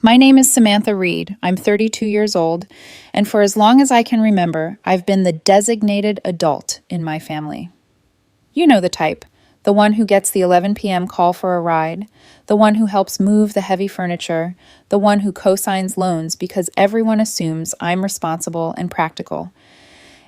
My name is Samantha Reed. I'm 32 years old, and for as long as I can remember, I've been the designated adult in my family. You know the type, the one who gets the 11 p.m. call for a ride, the one who helps move the heavy furniture, the one who co-signs loans because everyone assumes I'm responsible and practical.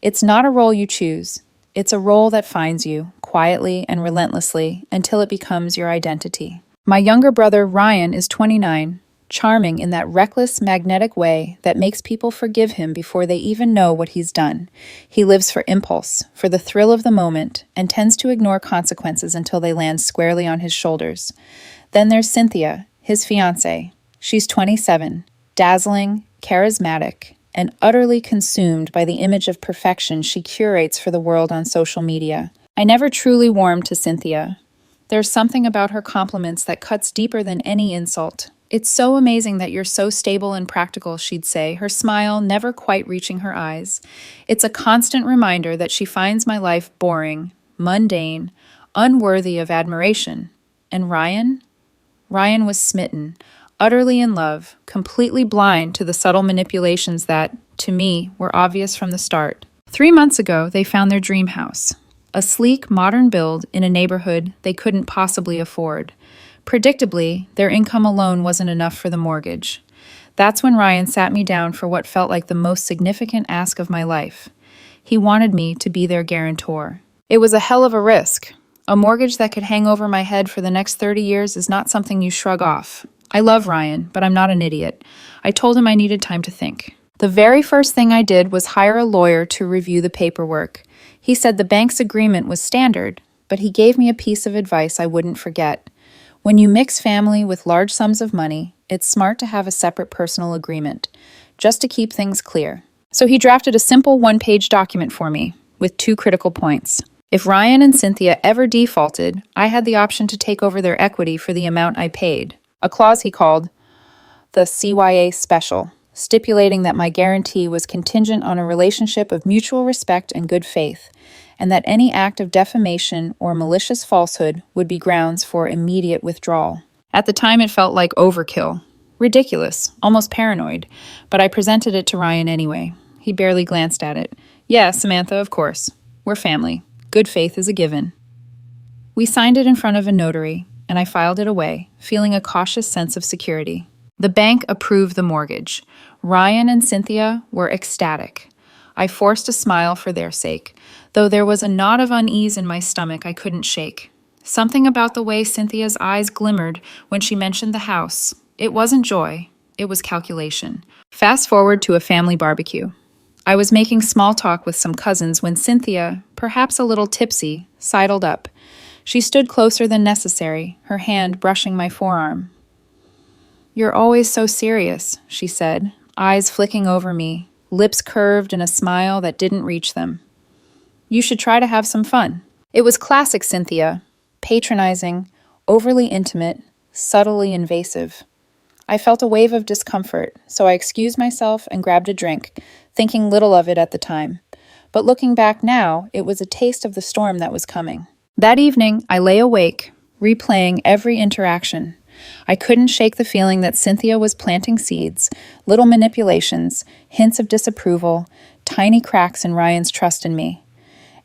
It's not a role you choose. It's a role that finds you, quietly and relentlessly, until it becomes your identity. My younger brother, Ryan, is 29, charming in that reckless, magnetic way that makes people forgive him before they even know what he's done. He lives for impulse, for the thrill of the moment, and tends to ignore consequences until they land squarely on his shoulders. Then there's Cynthia, his fiancé. She's 27, dazzling, charismatic, and utterly consumed by the image of perfection she curates for the world on social media. I never truly warmed to Cynthia. There's something about her compliments that cuts deeper than any insult. "It's so amazing that you're so stable and practical," she'd say, her smile never quite reaching her eyes. It's a constant reminder that she finds my life boring, mundane, unworthy of admiration. And Ryan? Ryan was smitten, utterly in love, completely blind to the subtle manipulations that, to me, were obvious from the start. 3 months ago, they found their dream house, a sleek, modern build in a neighborhood they couldn't possibly afford. Predictably, their income alone wasn't enough for the mortgage. That's when Ryan sat me down for what felt like the most significant ask of my life. He wanted me to be their guarantor. It was a hell of a risk. A mortgage that could hang over my head for the next 30 years is not something you shrug off. I love Ryan, but I'm not an idiot. I told him I needed time to think. The very first thing I did was hire a lawyer to review the paperwork. He said the bank's agreement was standard, but he gave me a piece of advice I wouldn't forget. When you mix family with large sums of money, it's smart to have a separate personal agreement, just to keep things clear. So he drafted a simple one-page document for me, with 2 critical points. If Ryan and Cynthia ever defaulted, I had the option to take over their equity for the amount I paid. A clause he called the CYA Special, stipulating that my guarantee was contingent on a relationship of mutual respect and good faith, and that any act of defamation or malicious falsehood would be grounds for immediate withdrawal. At the time, it felt like overkill. Ridiculous, almost paranoid, but I presented it to Ryan anyway. He barely glanced at it. "Yeah, Samantha, of course. We're family. Good faith is a given." We signed it in front of a notary, and I filed it away, feeling a cautious sense of security. The bank approved the mortgage. Ryan and Cynthia were ecstatic. I forced a smile for their sake, though there was a knot of unease in my stomach I couldn't shake. Something about the way Cynthia's eyes glimmered when she mentioned the house. It wasn't joy, it was calculation. Fast forward to a family barbecue. I was making small talk with some cousins when Cynthia, perhaps a little tipsy, sidled up. She stood closer than necessary, her hand brushing my forearm. "You're always so serious," she said, eyes flicking over me, lips curved in a smile that didn't reach them. "You should try to have some fun." It was classic Cynthia, patronizing, overly intimate, subtly invasive. I felt a wave of discomfort, so I excused myself and grabbed a drink, thinking little of it at the time. But looking back now, it was a taste of the storm that was coming. That evening, I lay awake, replaying every interaction. I couldn't shake the feeling that Cynthia was planting seeds, little manipulations, hints of disapproval, tiny cracks in Ryan's trust in me.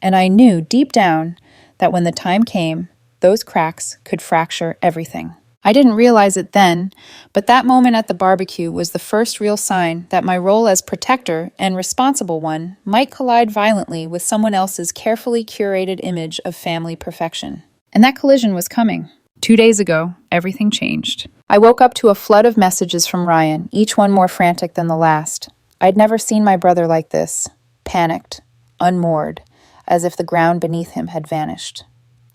And I knew deep down that when the time came, those cracks could fracture everything. I didn't realize it then, but that moment at the barbecue was the first real sign that my role as protector and responsible one might collide violently with someone else's carefully curated image of family perfection. And that collision was coming. 2 days ago, everything changed. I woke up to a flood of messages from Ryan, each one more frantic than the last. I'd never seen my brother like this, panicked, unmoored, as if the ground beneath him had vanished.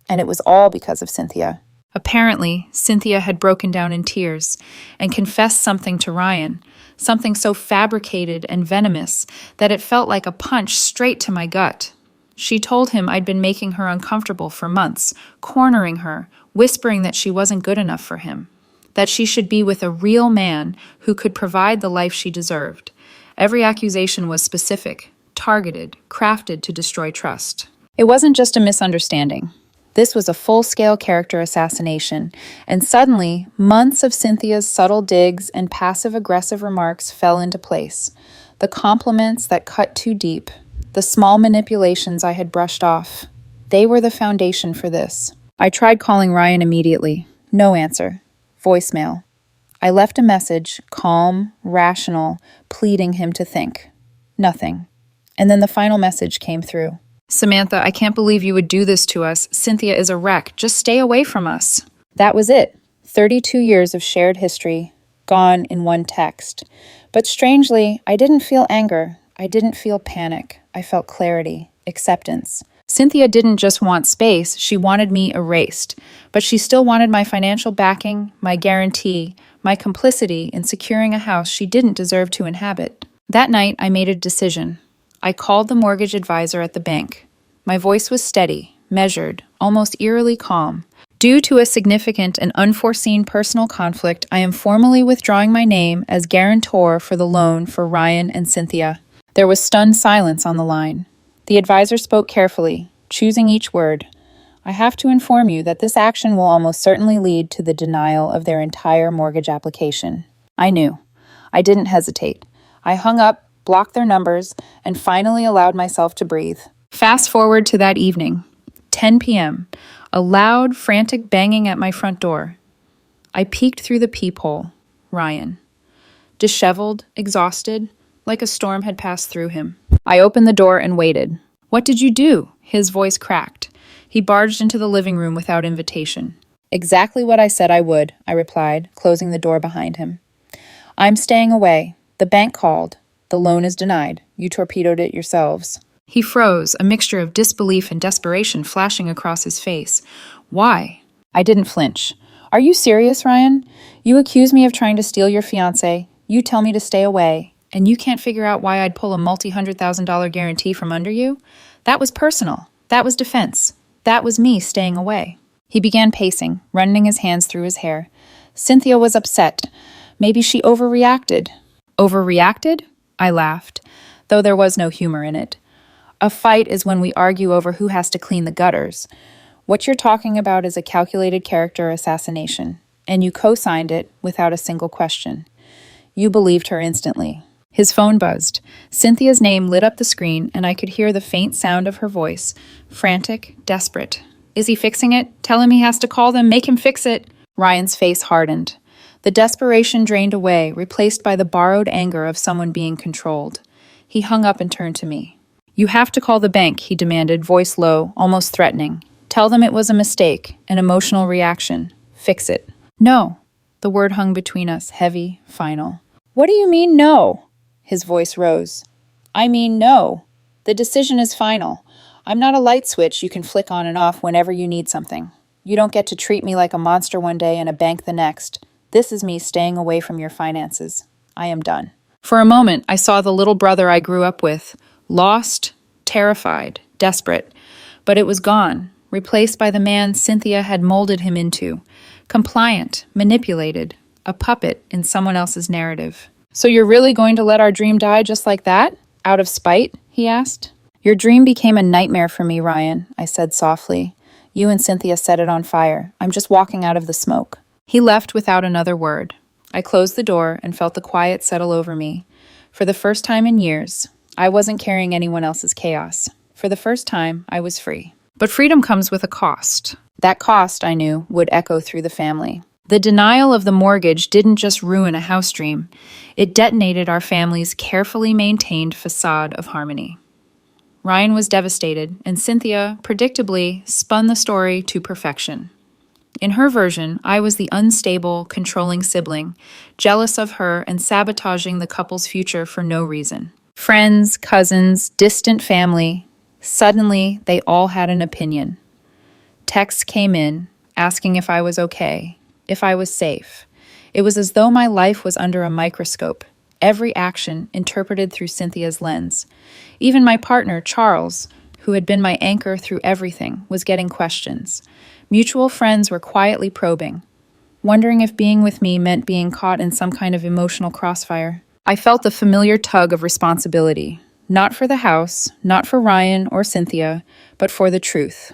And it was all because of Cynthia. Apparently, Cynthia had broken down in tears and confessed something to Ryan, something so fabricated and venomous that it felt like a punch straight to my gut. She told him I'd been making her uncomfortable for months, cornering her, whispering that she wasn't good enough for him, that she should be with a real man who could provide the life she deserved. Every accusation was specific, targeted, crafted to destroy trust. It wasn't just a misunderstanding. This was a full-scale character assassination, and suddenly, months of Cynthia's subtle digs and passive-aggressive remarks fell into place. The compliments that cut too deep, the small manipulations I had brushed off, they were the foundation for this. I tried calling Ryan immediately. No answer. Voicemail. I left a message, calm, rational, pleading him to think. Nothing. And then the final message came through. Samantha, I can't believe you would do this to us. Cynthia is a wreck. Just stay away from us. That was it. 32 years of shared history, gone in one text. But strangely, I didn't feel anger. I didn't feel panic. I felt clarity, acceptance. Cynthia didn't just want space, she wanted me erased. But she still wanted my financial backing, my guarantee, my complicity in securing a house she didn't deserve to inhabit. That night, I made a decision. I called the mortgage advisor at the bank. My voice was steady, measured, almost eerily calm. Due to a significant and unforeseen personal conflict, I am formally withdrawing my name as guarantor for the loan for Ryan and Cynthia. There was stunned silence on the line. The advisor spoke carefully, choosing each word. I have to inform you that this action will almost certainly lead to the denial of their entire mortgage application. I knew. I didn't hesitate. I hung up, blocked their numbers, and finally allowed myself to breathe. Fast forward to that evening, 10 p.m., a loud, frantic banging at my front door. I peeked through the peephole. Ryan. Disheveled, exhausted, like a storm had passed through him. I opened the door and waited. What did you do? His voice cracked. He barged into the living room without invitation. Exactly what I said I would, I replied, closing the door behind him. I'm staying away. The bank called. The loan is denied. You torpedoed it yourselves. He froze, a mixture of disbelief and desperation flashing across his face. Why? I didn't flinch. Are you serious, Ryan? You accuse me of trying to steal your fiancé. You tell me to stay away. And you can't figure out why I'd pull a multi-$100,000 guarantee from under you? That was personal. That was defense. That was me staying away. He began pacing, running his hands through his hair. Cynthia was upset. Maybe she overreacted. Overreacted? I laughed, though there was no humor in it. A fight is when we argue over who has to clean the gutters. What you're talking about is a calculated character assassination, and you co-signed it without a single question. You believed her instantly. His phone buzzed. Cynthia's name lit up the screen, and I could hear the faint sound of her voice, frantic, desperate. Is he fixing it? Tell him he has to call them. Make him fix it. Ryan's face hardened. The desperation drained away, replaced by the borrowed anger of someone being controlled. He hung up and turned to me. You have to call the bank, he demanded, voice low, almost threatening. Tell them it was a mistake, an emotional reaction. Fix it. No. The word hung between us, heavy, final. What do you mean, no? His voice rose. I mean, no. The decision is final. I'm not a light switch you can flick on and off whenever you need something. You don't get to treat me like a monster one day and a bank the next. This is me staying away from your finances. I am done. For a moment, I saw the little brother I grew up with, lost, terrified, desperate. But it was gone, replaced by the man Cynthia had molded him into. Compliant, manipulated, a puppet in someone else's narrative. So you're really going to let our dream die just like that? Out of spite? He asked. Your dream became a nightmare for me, Ryan, I said softly. You and Cynthia set it on fire. I'm just walking out of the smoke. He left without another word. I closed the door and felt the quiet settle over me. For the first time in years, I wasn't carrying anyone else's chaos. For the first time, I was free. But freedom comes with a cost. That cost, I knew, would echo through the family. The denial of the mortgage didn't just ruin a house dream. It detonated our family's carefully maintained facade of harmony. Ryan was devastated, and Cynthia, predictably, spun the story to perfection. In her version, I was the unstable, controlling sibling, jealous of her and sabotaging the couple's future for no reason. Friends, cousins, distant family, suddenly they all had an opinion. Texts came in, asking if I was okay, if I was safe. It was as though my life was under a microscope, every action interpreted through Cynthia's lens. Even my partner, Charles, who had been my anchor through everything, was getting questions. Mutual friends were quietly probing, wondering if being with me meant being caught in some kind of emotional crossfire. I felt the familiar tug of responsibility, not for the house, not for Ryan or Cynthia, but for the truth.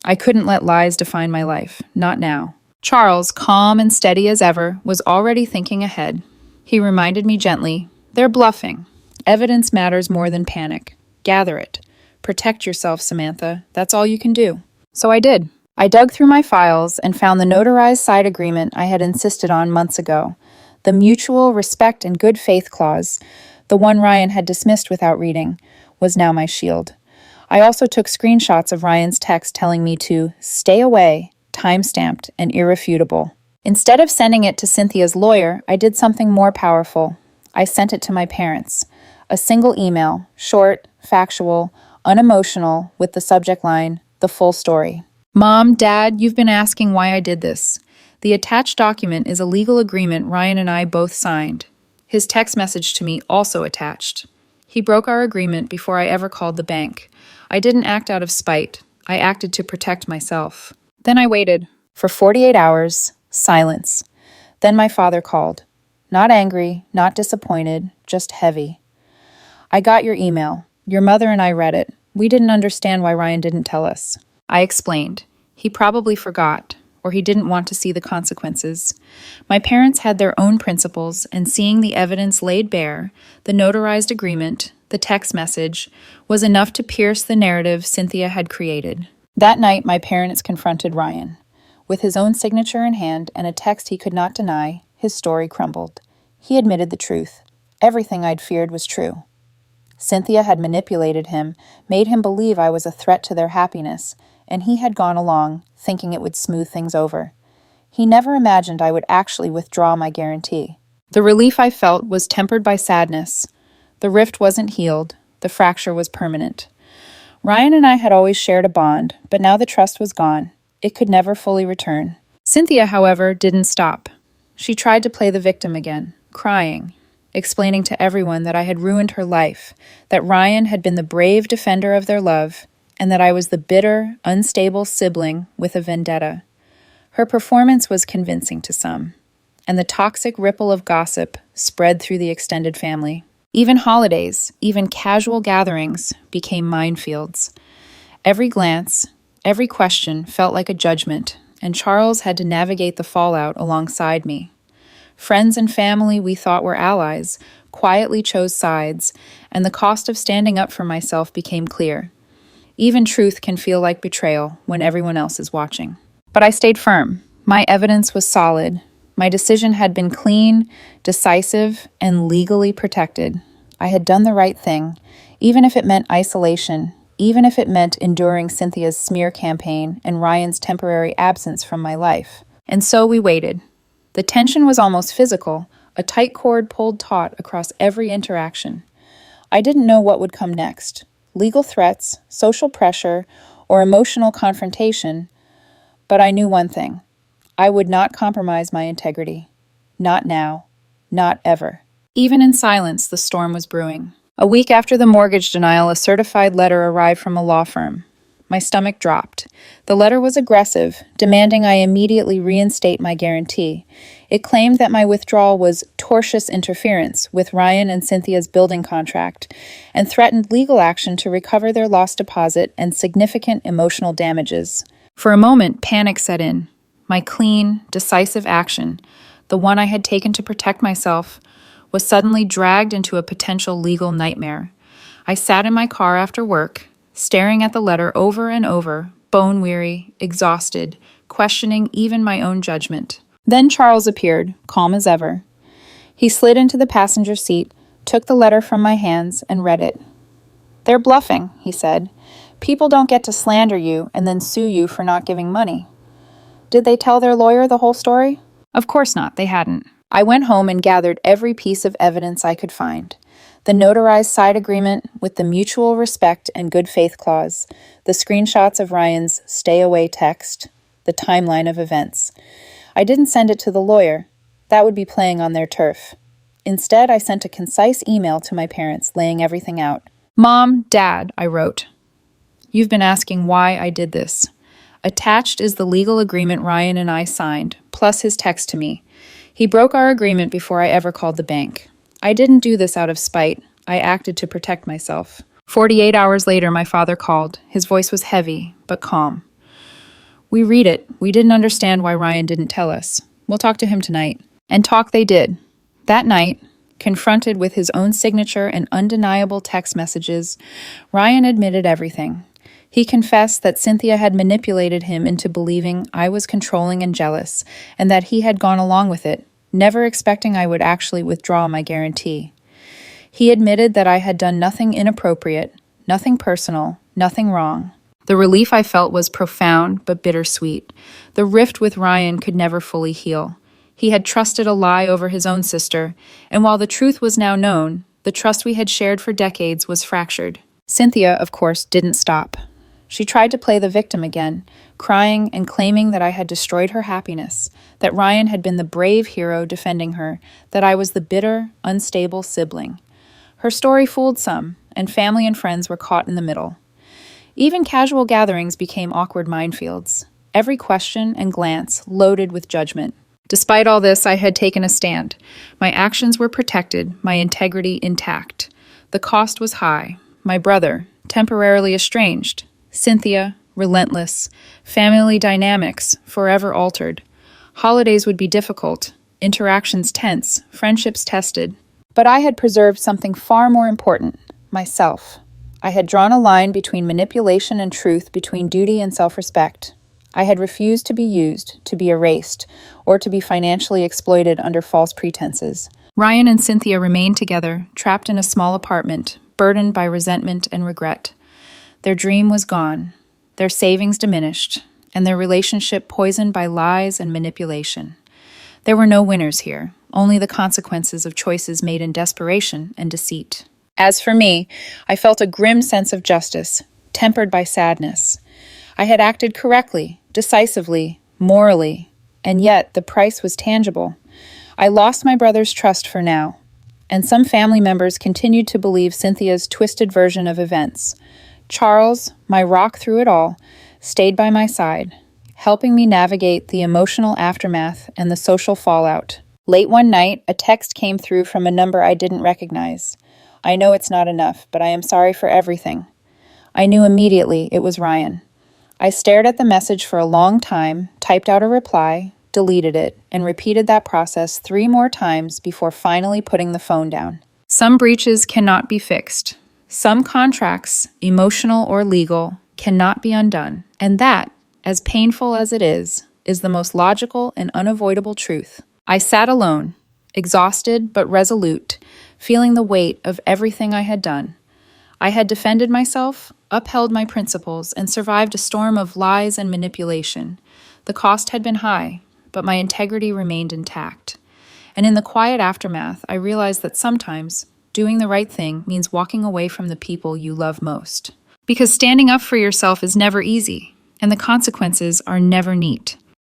I couldn't let lies define my life. Not now. Charles, calm and steady as ever, was already thinking ahead. He reminded me gently, "They're bluffing. Evidence matters more than panic. Gather it. Protect yourself, Samantha. That's all you can do." So I did. I dug through my files and found the notarized side agreement I had insisted on months ago. The mutual respect and good faith clause, the one Ryan had dismissed without reading, was now my shield. I also took screenshots of Ryan's text telling me to stay away, time-stamped and irrefutable. Instead of sending it to Cynthia's lawyer, I did something more powerful. I sent it to my parents. A single email, short, factual, unemotional, with the subject line, "The full story." "Mom, Dad, you've been asking why I did this. The attached document is a legal agreement Ryan and I both signed. His text message to me also attached. He broke our agreement before I ever called the bank. I didn't act out of spite. I acted to protect myself." Then I waited. For 48 hours, silence. Then my father called. Not angry, not disappointed, just heavy. "I got your email. Your mother and I read it. We didn't understand why Ryan didn't tell us." I explained. He probably forgot, or he didn't want to see the consequences. My parents had their own principles, and seeing the evidence laid bare, the notarized agreement, the text message, was enough to pierce the narrative Cynthia had created. That night, my parents confronted Ryan. With his own signature in hand and a text he could not deny, his story crumbled. He admitted the truth. Everything I'd feared was true. Cynthia had manipulated him, made him believe I was a threat to their happiness, and he had gone along, thinking it would smooth things over. He never imagined I would actually withdraw my guarantee. The relief I felt was tempered by sadness. The rift wasn't healed. The fracture was permanent. Ryan and I had always shared a bond, but now the trust was gone. It could never fully return. Cynthia, however, didn't stop. She tried to play the victim again, crying, explaining to everyone that I had ruined her life, that Ryan had been the brave defender of their love, and that I was the bitter, unstable sibling with a vendetta. Her performance was convincing to some, and the toxic ripple of gossip spread through the extended family. Even holidays, even casual gatherings, became minefields. Every glance, every question felt like a judgment, and Charles had to navigate the fallout alongside me. Friends and family we thought were allies quietly chose sides, and the cost of standing up for myself became clear. Even truth can feel like betrayal when everyone else is watching. But I stayed firm. My evidence was solid. My decision had been clean, decisive, and legally protected. I had done the right thing, even if it meant isolation, even if it meant enduring Cynthia's smear campaign and Ryan's temporary absence from my life. And so we waited. The tension was almost physical, a tight cord pulled taut across every interaction. I didn't know what would come next. Legal threats, social pressure, or emotional confrontation, but I knew one thing. I would not compromise my integrity. Not now. Not ever. Even in silence, the storm was brewing. A week after the mortgage denial, a certified letter arrived from a law firm. My stomach dropped. The letter was aggressive, demanding I immediately reinstate my guarantee. It claimed that my withdrawal was tortious interference with Ryan and Cynthia's building contract, and threatened legal action to recover their lost deposit and significant emotional damages. For a moment, panic set in. My clean, decisive action, the one I had taken to protect myself, was suddenly dragged into a potential legal nightmare. I sat in my car after work, staring at the letter over and over, bone-weary, exhausted, questioning even my own judgment. Then Charles appeared, calm as ever. He slid into the passenger seat, took the letter from my hands, and read it. "They're bluffing," he said. "People don't get to slander you and then sue you for not giving money." Did they tell their lawyer the whole story? Of course not, they hadn't. I went home and gathered every piece of evidence I could find. The notarized side agreement with the mutual respect and good faith clause, the screenshots of Ryan's stay away text, the timeline of events. I didn't send it to the lawyer. That would be playing on their turf. Instead, I sent a concise email to my parents laying everything out. "Mom, Dad," I wrote. "You've been asking why I did this. Attached is the legal agreement Ryan and I signed, plus his text to me. He broke our agreement before I ever called the bank. I didn't do this out of spite. I acted to protect myself." 48 hours later, my father called. His voice was heavy, but calm. We read it. We didn't understand why Ryan didn't tell us. We'll talk to him tonight. And talk they did. That night, confronted with his own signature and undeniable text messages, Ryan admitted everything. He confessed that Cynthia had manipulated him into believing I was controlling and jealous, and that he had gone along with it, never expecting I would actually withdraw my guarantee. He admitted that I had done nothing inappropriate, nothing personal, nothing wrong. The relief I felt was profound but bittersweet. The rift with Ryan could never fully heal. He had trusted a lie over his own sister, and while the truth was now known, the trust we had shared for decades was fractured. Cynthia, of course, didn't stop. She tried to play the victim again, crying and claiming that I had destroyed her happiness, that Ryan had been the brave hero defending her, that I was the bitter, unstable sibling. Her story fooled some, and family and friends were caught in the middle. Even casual gatherings became awkward minefields, every question and glance loaded with judgment. Despite all this, I had taken a stand. My actions were protected, my integrity intact. The cost was high. My brother, temporarily estranged. Cynthia, relentless. Family dynamics, forever altered. Holidays would be difficult, interactions tense, friendships tested. But I had preserved something far more important, myself. I had drawn a line between manipulation and truth, between duty and self-respect. I had refused to be used, to be erased, or to be financially exploited under false pretenses. Ryan and Cynthia remained together, trapped in a small apartment, burdened by resentment and regret. Their dream was gone, their savings diminished, and their relationship poisoned by lies and manipulation. There were no winners here, only the consequences of choices made in desperation and deceit. As for me, I felt a grim sense of justice, tempered by sadness. I had acted correctly, decisively, morally, and yet the price was tangible. I lost my brother's trust for now, and some family members continued to believe Cynthia's twisted version of events. Charles, my rock through it all, stayed by my side, helping me navigate the emotional aftermath and the social fallout. Late one night, a text came through from a number I didn't recognize. I know it's not enough, but I am sorry for everything. I knew immediately it was Ryan. I stared at the message for a long time, typed out a reply, deleted it, and repeated that process 3 more times before finally putting the phone down. Some breaches cannot be fixed. Some contracts, emotional or legal, cannot be undone. And that, as painful as it is the most logical and unavoidable truth. I sat alone, exhausted but resolute, feeling the weight of everything I had done. I had defended myself, upheld my principles, and survived a storm of lies and manipulation. The cost had been high, but my integrity remained intact. And in the quiet aftermath, I realized that sometimes doing the right thing means walking away from the people you love most. Because standing up for yourself is never easy, and the consequences are never neat.